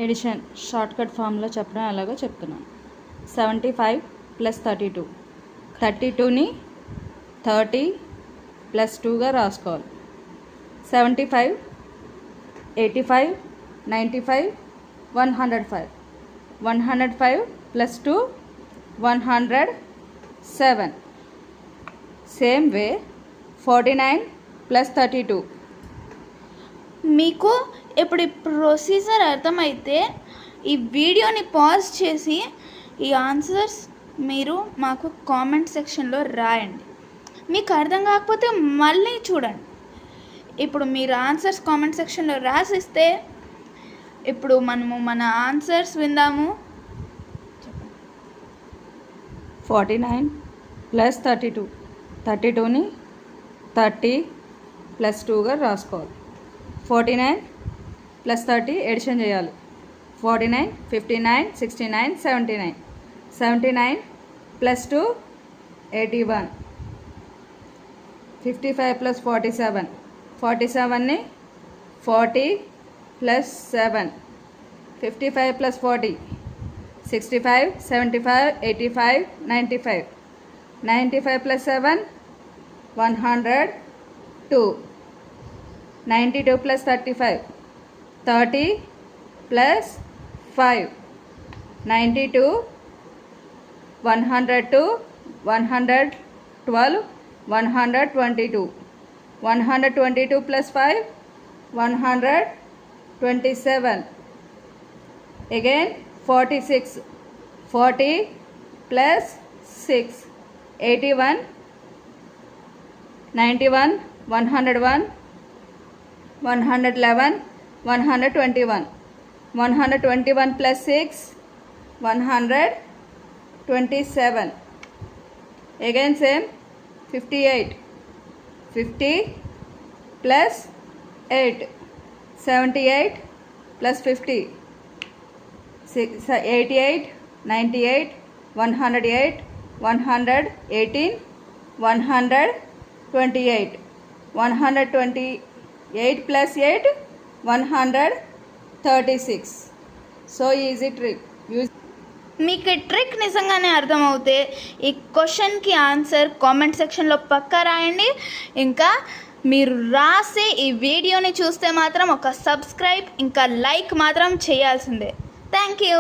Edition shortcut ఫామ్లో చెప్పడం ఎలాగో చెప్తున్నాను. 75 + 32, 32ని 30 + 2గా రాసుకోవాలి. 75, 85, 95, 105, 105 + 2, 107. Same way 49 + 32. మీకు ఇప్పుడు ఈ ప్రొసీజర్ అర్థమైతే ఈ వీడియోని పాజ్ చేసి ఈ ఆన్సర్స్ మీరు మాకు కామెంట్ సెక్షన్లో రాయండి. మీకు అర్థం కాకపోతే మళ్ళీ చూడండి. ఇప్పుడు మీరు ఆన్సర్స్ కామెంట్ సెక్షన్లో రాసిస్తే ఇప్పుడు మనము మన ఆన్సర్స్ విందాము. 49 + 32, 32ని 30 + 2గా రాసుకోవాలి. 49 + 30 ఎడిషన్ చేయాలి. 49, 59, 69, 79, 79 + 2 81, 55 + 47, 47ని 40 + 7, 55 + 40, 65, 75, 85, 95, 95 + 7, 102, 92 + 35, 30 + 5, 92, 102, 112, 122, 122 + 5, 127. Again 46, 40 + 6, 81, 91, 101, 111, 121, 121 + 6, 127. Again same 58, 50 + 8, 78 + 50, 88, 98, 108, 118, 128, 128 + 8, 136. So easy trick. మీకు ఈ ట్రిక్ నిజంగానే అర్థమవుతే ఈ క్వశ్చన్కి ఆన్సర్ కామెంట్ సెక్షన్లో పక్కా రాయండి. ఇంకా మీరు రాసి ఈ వీడియోని చూస్తే మాత్రం ఒక సబ్స్క్రైబ్ ఇంకా లైక్ మాత్రం చేయాల్సిందే. Thank you.